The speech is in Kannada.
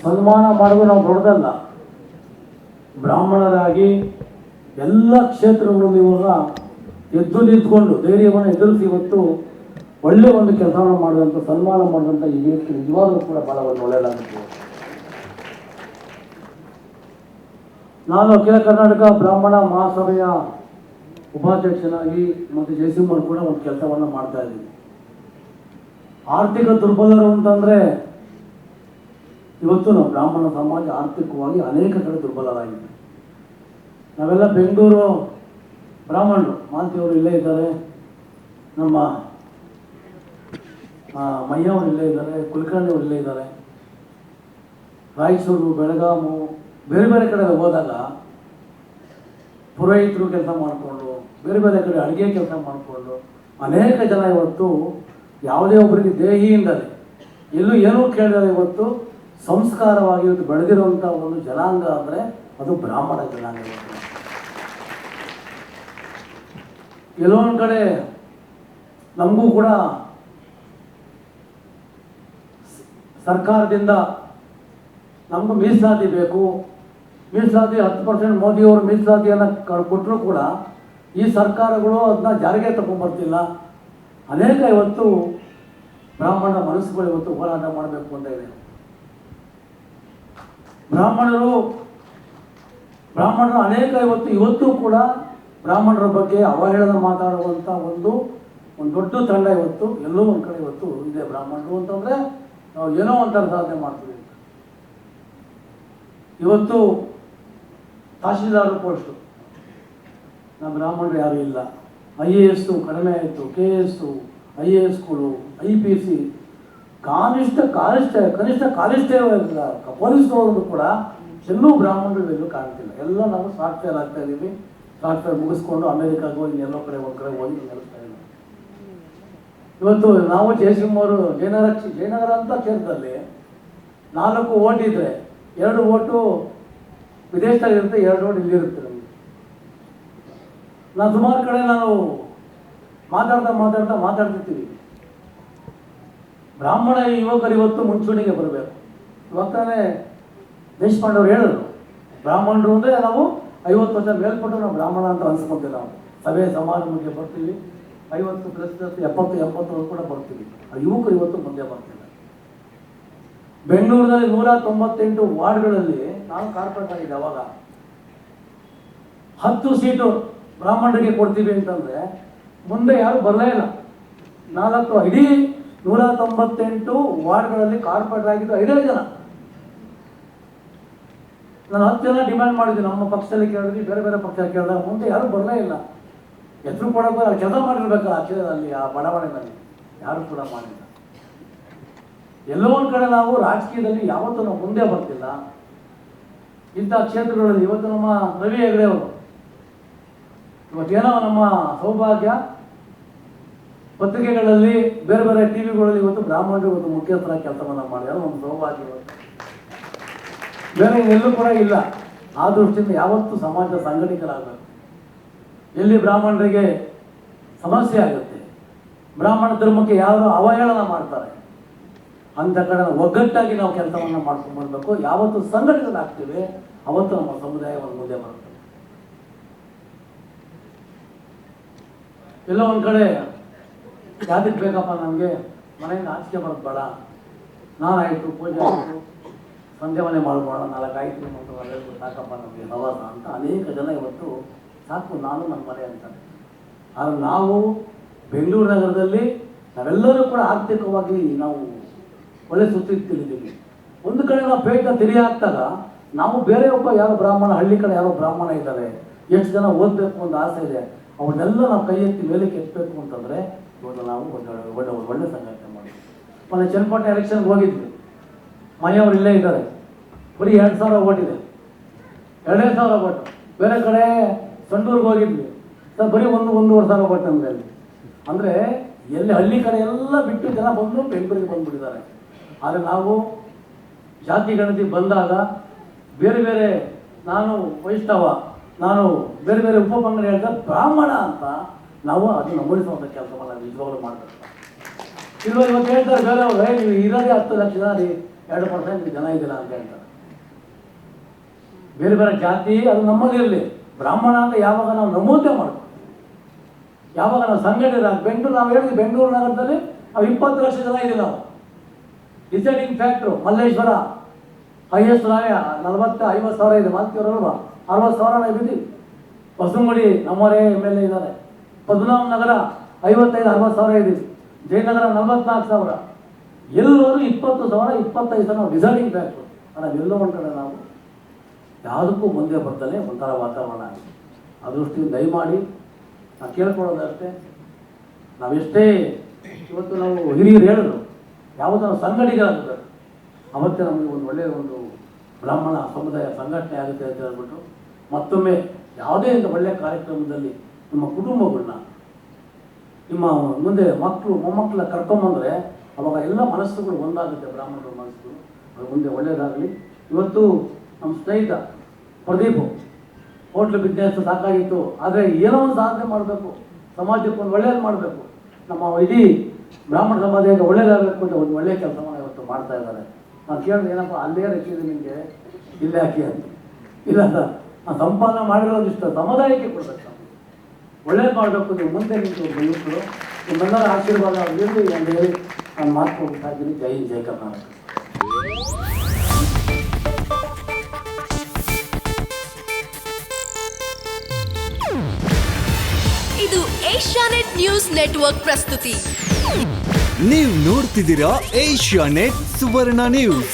ಸನ್ಮಾನ ಮಾಡೋದು ನಾವು ದೊಡ್ಡದಲ್ಲ. ಬ್ರಾಹ್ಮಣರಾಗಿ ಎಲ್ಲ ಕ್ಷೇತ್ರಗಳಲ್ಲಿ ಇವಾಗ ಎದ್ದು ನಿಂತ್ಕೊಂಡು ಧೈರ್ಯವನ್ನು ಎದುರಿಸಿ ಇವತ್ತು ಒಳ್ಳೆಯ ಒಂದು ಕೆಲಸವನ್ನು ಮಾಡಿದಂಥ ಸನ್ಮಾನ ಮಾಡಿದಂಥ ಈ ವ್ಯಕ್ತಿ ನಿಜವಾಗಲೂ ಕೂಡ ಭಾಳ ಒಂದು ಒಳ್ಳೆಯದಾಗುತ್ತೆ. ನಾನು ಅಖಿಲ ಕರ್ನಾಟಕ ಬ್ರಾಹ್ಮಣ ಮಹಾಸಭೆಯ ಉಪಾಧ್ಯಕ್ಷನಾಗಿ ಮತ್ತು ಜಯಸಿಂಹರು ಕೂಡ ಒಂದು ಕೆಲಸವನ್ನು ಮಾಡ್ತಾ ಇದ್ದೀವಿ. ಆರ್ಥಿಕ ದುರ್ಬಲರು ಅಂತಂದರೆ ಇವತ್ತು ನಾವು ಬ್ರಾಹ್ಮಣ ಸಮಾಜ ಆರ್ಥಿಕವಾಗಿ ಅನೇಕ ಕಡೆ ದುರ್ಬಲರಾಗಿದೆ. ನಾವೆಲ್ಲ ಬೆಂಗಳೂರು ಬ್ರಾಹ್ಮಣರು, ಮಾಂತಿಯವರು ಇಲ್ಲೇ ಇದ್ದಾರೆ, ನಮ್ಮ ಮಯ್ಯವರು ಇಲ್ಲೇ ಇದ್ದಾರೆ, ಕುಲಕರ್ಣಿ ಅವರು ಇಲ್ಲೇ ಇದ್ದಾರೆ. ರಾಯಚೂರು, ಬೆಳಗಾಮು, ಬೇರೆ ಬೇರೆ ಕಡೆ ಹೋದಾಗ ಪುರೋಹಿತರು ಕೆಲಸ ಮಾಡಿಕೊಂಡು, ಬೇರೆ ಬೇರೆ ಕಡೆ ಅಡುಗೆ ಕೆಲಸ ಮಾಡಿಕೊಂಡು ಅನೇಕ ಜನ ಇವತ್ತು ಯಾವುದೇ ಒಬ್ಬರಿಗೆ ದೇಹಿಯಿಂದಲೇ ಎಲ್ಲೂ ಏನೂ ಕೇಳಿದರೆ ಇವತ್ತು ಸಂಸ್ಕಾರವಾಗಿ ಇವತ್ತು ಬೆಳೆದಿರುವಂಥ ಒಂದು ಜನಾಂಗ ಅಂದರೆ ಅದು ಬ್ರಾಹ್ಮಣ ಜನಾಂಗ. ಎಲ್ಲೋ ಒಂದು ಕಡೆ ನಮಗೂ ಕೂಡ ಸರ್ಕಾರದಿಂದ ನಮಗೂ ಮೀಸಲಾತಿ ಬೇಕು, ಮೀಸಲಾತಿ 10% ಮೋದಿಯವರು ಮೀಸಲಾತಿಯನ್ನು ಕೊಟ್ಟರೂ ಕೂಡ ಈ ಸರ್ಕಾರಗಳು ಅದನ್ನ ಜಾರಿಗೆ ತಗೊಂಡ್ಬರ್ತಿಲ್ಲ. ಅನೇಕ ಇವತ್ತು ಬ್ರಾಹ್ಮಣ ಮನಸ್ಸುಗಳು ಇವತ್ತು ಹೋರಾಟ ಮಾಡಬೇಕು ಅಂತ ಇದೆ. ಬ್ರಾಹ್ಮಣರು ಅನೇಕ ಇವತ್ತು ಕೂಡ ಬ್ರಾಹ್ಮಣರ ಬಗ್ಗೆ ಅವಹೇಳನ ಮಾತಾಡುವಂಥ ಒಂದು ದೊಡ್ಡ ತಂಡ ಇವತ್ತು ಎಲ್ಲೋ ಒಂದು ಕಡೆ ಇವತ್ತು ಇದೆ. ಬ್ರಾಹ್ಮಣರು ಅಂತಂದರೆ ನಾವು ಏನೋ ಒಂಥರ ಸಾಧನೆ ಮಾಡ್ತೀವಿ. ಇವತ್ತು ತಹಶೀಲ್ದಾರ್ ಪೋಸ್ಟು ನಮ್ಮ ಬ್ರಾಹ್ಮಣರು ಯಾರೂ ಇಲ್ಲ. IAS ಕಡಿಮೆ ಆಯಿತು, KS, IASಗಳು, IPC, ಕನಿಷ್ಠ ಪೊಲೀಸ್ನವರು ಕೂಡ ಎಲ್ಲೂ ಬ್ರಾಹ್ಮಣರು ಎಲ್ಲೂ ಕಾಣ್ತಿಲ್ಲ. ಎಲ್ಲ ನಾವು ಸಾಫ್ಟ್ವೇರ್ ಆಗ್ತಾ ಇದ್ದೀವಿ. ಸಾಫ್ಟ್ವೇರ್ ಮುಗಿಸ್ಕೊಂಡು ಅಮೇರಿಕಾಗೆ ಹೋಗಿ ಎಲ್ಲೋ ಕಡೆ ಒಂದು ಕಡೆ ಹೋಗಿ ನೆಲೆಸ್ತಾ ಇದ್ದೀವಿ. ಇವತ್ತು ನಾವು ಜಯಸಿಂಹವರು ಜಯನಗರ ಅಂತ ಕ್ಷೇತ್ರದಲ್ಲಿ 4 ಓಟ್ ಇದ್ದರೆ 2 ಓಟು ವಿದೇಶದಾಗಿರುತ್ತೆ, 2 ಓಟ್ ಇಲ್ಲಿರುತ್ತೆ. ನಮಗೆ ನಾನು ಸುಮಾರು ಕಡೆ ನಾವು ಮಾತಾಡ್ತಿರ್ತೀವಿ. ಬ್ರಾಹ್ಮಣ ಯುವಕರು ಇವತ್ತು ಮುಂಚೂಣಿಗೆ ಬರಬೇಕು. ಇವಾಗಲೇ ದೇಶಪಾಂಡೆ ಅವರು ಹೇಳಿದ್ರು, ಬ್ರಾಹ್ಮಣರು ಅಂದರೆ ನಾವು 50 ವರ್ಷ ಮೇಲ್ಪಟ್ಟು ನಾವು ಬ್ರಾಹ್ಮಣ ಅಂತ ಅನ್ಸ್ಕೊಂತೀವಿ. ನಾವು ಸಭೆ ಸಮಾರಂಭಕ್ಕೆ ಬರ್ತೀವಿ, 50 ಪ್ಲಸ್ 70 ಕೂಡ ಬರ್ತೀವಿ. ಆ ಯುವಕರು ಇವತ್ತು ಮುಂದೆ ಬರ್ತಿಲ್ಲ. ಬೆಂಗಳೂರಿನಲ್ಲಿ 198 ವಾರ್ಡ್ಗಳಲ್ಲಿ ನಾನು ಕಾರ್ಪೊರೇಟ್ ಆಗಿದೆ. ಅವಾಗ 10 ಸೀಟು ಬ್ರಾಹ್ಮಣರಿಗೆ ಕೊಡ್ತೀವಿ ಅಂತಂದರೆ ಮುಂದೆ ಯಾರು ಬರಲೇ ಇಲ್ಲ. 4 ಇಡೀ 198 ವಾರ್ಡ್ಗಳಲ್ಲಿ ಕಾರ್ಪೊರೇಟ್ ಆಗಿದ್ದು 5 ಜನ. ನಾನು 10 ಜನ ಡಿಮ್ಯಾಂಡ್ ಮಾಡಿದ್ವಿ. ನಮ್ಮ ಪಕ್ಷದಲ್ಲಿ ಕೇಳಿದ್ವಿ, ಬೇರೆ ಬೇರೆ ಪಕ್ಷದಲ್ಲಿ ಕೇಳಿದಾಗ ಮುಂದೆ ಯಾರು ಬರಲೇ ಇಲ್ಲ. ಹೆಸರು ಕೊಡೋಕೆ ಅಲ್ಲಿ ಕೆಲಸ ಮಾಡಿರ್ಬೇಕು ಅಲ್ಲಿ ಆ ಬಡಾವಣೆಯಲ್ಲಿ, ಯಾರು ಕೂಡ ಮಾಡಿಲ್ಲ. ಎಲ್ಲೋ ಒಂದು ಕಡೆ ನಾವು ರಾಜಕೀಯದಲ್ಲಿ ಯಾವತ್ತೂ ನಾವು ಮುಂದೆ ಬರ್ತಿಲ್ಲ. ಇಂಥ ಕ್ಷೇತ್ರಗಳಲ್ಲಿ ಇವತ್ತು ನಮ್ಮ ರವಿ ಹೆಗಡೆ ಅವರು ಇವತ್ತೇನೋ ನಮ್ಮ ಸೌಭಾಗ್ಯ ಪತ್ರಿಕೆಗಳಲ್ಲಿ ಬೇರೆ ಬೇರೆ ಟಿವಿಗಳಲ್ಲಿ ಇವತ್ತು ಬ್ರಾಹ್ಮಣರು ಇವತ್ತು ಮುಖ್ಯಸ್ಥರಾಗಿ ಕೆಲಸವನ್ನು ಮಾಡಿದ್ದಾರೆ. ನಮ್ಮ ಸೌಭಾಗ್ಯ ಇವತ್ತು ಬೇರೆ ಎಲ್ಲೂ ಕೂಡ ಇಲ್ಲ. ಆ ದೃಷ್ಟಿಯಿಂದ ಯಾವತ್ತೂ ಸಮಾಜ ಸಂಘಟಿತರಾಗಬೇಕು. ಎಲ್ಲಿ ಬ್ರಾಹ್ಮಣರಿಗೆ ಸಮಸ್ಯೆ ಆಗುತ್ತೆ, ಬ್ರಾಹ್ಮಣ ಧರ್ಮಕ್ಕೆ ಯಾರು ಅವಹೇಳನ ಮಾಡ್ತಾರೆ ಅಂತ ಕಡೆ ಒಗ್ಗಟ್ಟಾಗಿ ನಾವು ಕೆಲಸವನ್ನು ಮಾಡ್ಕೊಂಡು ಬರಬೇಕು. ಯಾವತ್ತು ಸಂಘಟಿತರಾಗ್ತೀವಿ ಅವತ್ತು ನಮ್ಮ ಸಮುದಾಯ ಒಂದು ಮುಂದೆ ಬರುತ್ತೆ. ಎಲ್ಲೋ ಒಂದು ಕಡೆ ಯಾವ್ದಕ್ಕೆ ಬೇಕಪ್ಪ ನಮಗೆ ಮನೆಯಿಂದ ಆಚೆಗೆ ಬರೋದು ಬೇಡ, ನಾನಾಯಿತು ಪೂಜೆ ಆಯಿತು ಸಂಧ್ಯೆ ಮನೆ ಮಾಡ್ಬೋಣ, 4 ಆಯಿತು ಮತ್ತು ಸಾಕಪ್ಪ ನಮಗೆ ಹವಾಸ ಅಂತ ಅನೇಕ ಜನ ಇವತ್ತು ಸಾಕು ನಾನು ನನ್ನ ಮನೆ ಅಂತಾರೆ. ಆದರೆ ನಾವು ಬೆಂಗಳೂರು ನಗರದಲ್ಲಿ ನಾವೆಲ್ಲರೂ ಕೂಡ ಆರ್ಥಿಕವಾಗಿ ನಾವು ಒಳ್ಳೆ ಸುತ್ತಿದ್ದೀವಿ. ಒಂದು ಕಡೆ ನಾವು ಪೇಟ ತೆರಿ ಹಾಕ್ದಾಗ ನಾವು ಬೇರೆ ಒಬ್ಬ ಯಾರೋ ಬ್ರಾಹ್ಮಣ, ಹಳ್ಳಿ ಕಡೆ ಯಾರೋ ಬ್ರಾಹ್ಮಣ ಇದ್ದಾರೆ, ಎಷ್ಟು ಜನ ಓದಬೇಕು ಅಂತ ಆಸೆ ಇದೆ, ಅವ್ರನ್ನೆಲ್ಲ ನಾವು ಕೈ ಎತ್ತಿ ಮೇಲಕ್ಕೆ ಎತ್ತಬೇಕು ಅಂತಂದರೆ ಇವಾಗ ನಾವು ಒಳ್ಳೆ ಸಂಘಟನೆ ಮಾಡಿದ್ವಿ. ಮೊನ್ನೆ ಚನ್ನಪಟ್ಟಣ ಎಲೆಕ್ಷನ್ಗೆ ಹೋಗಿದ್ವಿ. ಮನೆಯವರು ಇಲ್ಲೇ ಇದ್ದಾರೆ. ಬರೀ 2,000 ಓಟ್ ಇದೆ, 2,000 ಓಟ್. ಬೇರೆ ಕಡೆ ಸಂಡೂರ್ಗೆ ಹೋಗಿದ್ವಿ, ಸರ್ ಬರೀ 1,500 ಓಟ್ ನಮಗೆ. ಅಂದರೆ ಎಲ್ಲಿ ಹಳ್ಳಿ ಕಡೆ ಎಲ್ಲ ಬಿಟ್ಟು ಜನ ಬಂದು ಬೆಂಗಳೂರಿಗೆ ಬಂದುಬಿಟ್ಟಿದ್ದಾರೆ. ಆದರೆ ನಾವು ಜಾತಿ ಗಣತಿ ಬಂದಾಗ ಬೇರೆ ಬೇರೆ ನಾನು ವೈಷ್ಣವ, ನಾನು ಬೇರೆ ಬೇರೆ ಉಪಪಂಗಡ ಹೇಳಿದ ಬ್ರಾಹ್ಮಣ ಅಂತ ನಾವು ಅದನ್ನು ನಮೂಡಿಸುವಂಥ ಕೆಲಸವನ್ನು ನಿಜವಾಗ್ಲೂ ಮಾಡ್ತಾರೆ. ಇವತ್ತು ಹೇಳ್ತಾರೆ ಬೇರೆಯವರು, ನೀವು ಇರೋದೇ 10 ಲಕ್ಷ ಜನ ರೀ, 2% ಜನ ಇದ್ದೀರಾ ಅಂತ ಹೇಳ್ತಾರೆ. ಬೇರೆ ಬೇರೆ ಜಾತಿ ಅದು ನಮ್ಮದಿರಲಿ, ಬ್ರಾಹ್ಮಣ ಅಂತ ಯಾವಾಗ ನಾವು ನಮೂದೆ ಮಾಡ್ತೀವಿ, ಯಾವಾಗ ನಾವು ಸಂಘಟನೆ ಬೆಂಗಳೂರು, ನಾವು ಹೇಳಿದ್ವಿ ಬೆಂಗಳೂರು ನಗರದಲ್ಲಿ ನಾವು 20 ಲಕ್ಷ ಜನ ಇದ್ದೀವಿ. ನಾವು ಡಿಸೈಡಿಂಗ್ ಫ್ಯಾಕ್ಟ್ರು ಮಲ್ಲೇಶ್ವರ ಹೈಯೆಸ್ಟ್ ನಾವೇ 40-50 ಸಾವಿರ ಇದೆ, ಮಾಲ್ತಿಯವರಲ್ವಾ 60 ಸಾವಿರ ನಾವು ಇದ್ದೀವಿ. ಹೊಸಂಗುಡಿ ನಮ್ಮವರೇ MLA ಇದ್ದಾರೆ. ಪದ್ಮನಾಭ ನಗರ 55-60 ಸಾವಿರ ಇದ್ದೀವಿ. ಜಯನಗರ 44 ಸಾವಿರ. ಎಲ್ಲರೂ 20 ಸಾವಿರ 25 ಸಾವಿರ ನಾವು ಡಿಸೈಡಿಂಗ್ ಫ್ಯಾಕ್ಟ್ರು. ನಾವೆಲ್ಲೋ ಒಂದು ಕಡೆ ನಾವು ಯಾವುದಕ್ಕೂ ಮುಂದೆ ಬರ್ತಲೇ ಒಂಥರ ವಾತಾವರಣ ಆಗಿದೆ. ಅದೃಷ್ಟಿಯಿಂದ ದಯಮಾಡಿ ನಾವು ಕೇಳ್ಕೊಳ್ಳೋದಷ್ಟೇ, ನಾವೆಷ್ಟೇ ಇವತ್ತು ನಾವು ಹಿರಿಯರು ಹೇಳಿದ್ರು ಯಾವುದೋ ಸಂಘಟನೆಗಳಾಗುತ್ತೆ, ಅವತ್ತೇ ನಮಗೆ ಒಂದು ಒಳ್ಳೆಯ ಒಂದು ಬ್ರಾಹ್ಮಣ ಸಮುದಾಯ ಸಂಘಟನೆ ಆಗುತ್ತೆ ಅಂತ ಹೇಳ್ಬಿಟ್ಟು ಮತ್ತೊಮ್ಮೆ ಯಾವುದೇ ಒಂದು ಒಳ್ಳೆಯ ಕಾರ್ಯಕ್ರಮದಲ್ಲಿ ನಿಮ್ಮ ಕುಟುಂಬಗಳನ್ನ, ನಿಮ್ಮ ಮುಂದೆ ಮಕ್ಕಳು ಮೊಮ್ಮಕ್ಕಳ ಕರ್ಕೊಂಬಂದರೆ ಅವಾಗ ಎಲ್ಲ ಮನಸ್ಸುಗಳು ಒಂದಾಗುತ್ತೆ. ಬ್ರಾಹ್ಮಣರ ಮನಸ್ಸುಗಳು ಅದು ಮುಂದೆ ಒಳ್ಳೆಯದಾಗಲಿ. ಇವತ್ತು ನಮ್ಮ ಸ್ನೇಹಿತ ಪ್ರದೀಪ್ ಹೋಟ್ಲು ಬಿಸ್ನೆಸ್ ಸಾಕಾಗಿತ್ತು, ಆದರೆ ಏನೋ ಒಂದು ಸಾಧನೆ ಮಾಡಬೇಕು, ಸಮಾಜಕ್ಕೆ ಒಂದು ಒಳ್ಳೆಯದು ಮಾಡಬೇಕು, ನಮ್ಮ ಇಡೀ ಬ್ರಾಹ್ಮಣ ಸಮಾಜಕ್ಕೆ ಒಳ್ಳೆಯದಾಗಬೇಕು ಅಂತ ಒಂದು ಒಳ್ಳೆಯ ಕೆಲಸವನ್ನು ಇವತ್ತು ಮಾಡ್ತಾ ಇದ್ದಾರೆ. ನಾನು ಕೇಳಿದ್ರೆ ಏನಪ್ಪ ಅಲ್ಲೇ ರಚಿದೆ ನಿಮಗೆ ಇಲ್ಲೇ ಹಾಕಿ ಅಂತ. ಇಲ್ಲ ಸರ್, ನಾನು ಸಂಪಾದನೆ ಮಾಡಿರೋದಿಷ್ಟು ಸಮುದಾಯಕ್ಕೆ ಕೊಡಬೇಕು, ಒಳ್ಳೇದು ಮಾಡಬೇಕು. ನೀವು ಮುಂದೆ ನಿಂತು ಬಂದಿತ್ತು ನಿಮ್ಮೆಲ್ಲರ ಆಶೀರ್ವಾದ ಇರಲಿ ಅಂತ ಹೇಳಿ ನಾನು ಮಾತು ಹೋಗ್ತಾ ಇದ್ದೀನಿ. ಜೈ ಹಿಂದ್, ಜೈ ಕರ್ನಾಟಕ. ಇದು ಏಷ್ಯಾನೆಟ್ ನ್ಯೂಸ್ ನೆಟ್ವರ್ಕ್ ಪ್ರಸ್ತುತಿ. ನೀವು ನೋಡ್ತಿದ್ದೀರಾ ಏಷ್ಯಾನೆಟ್ ಸುವರ್ಣ ನ್ಯೂಸ್.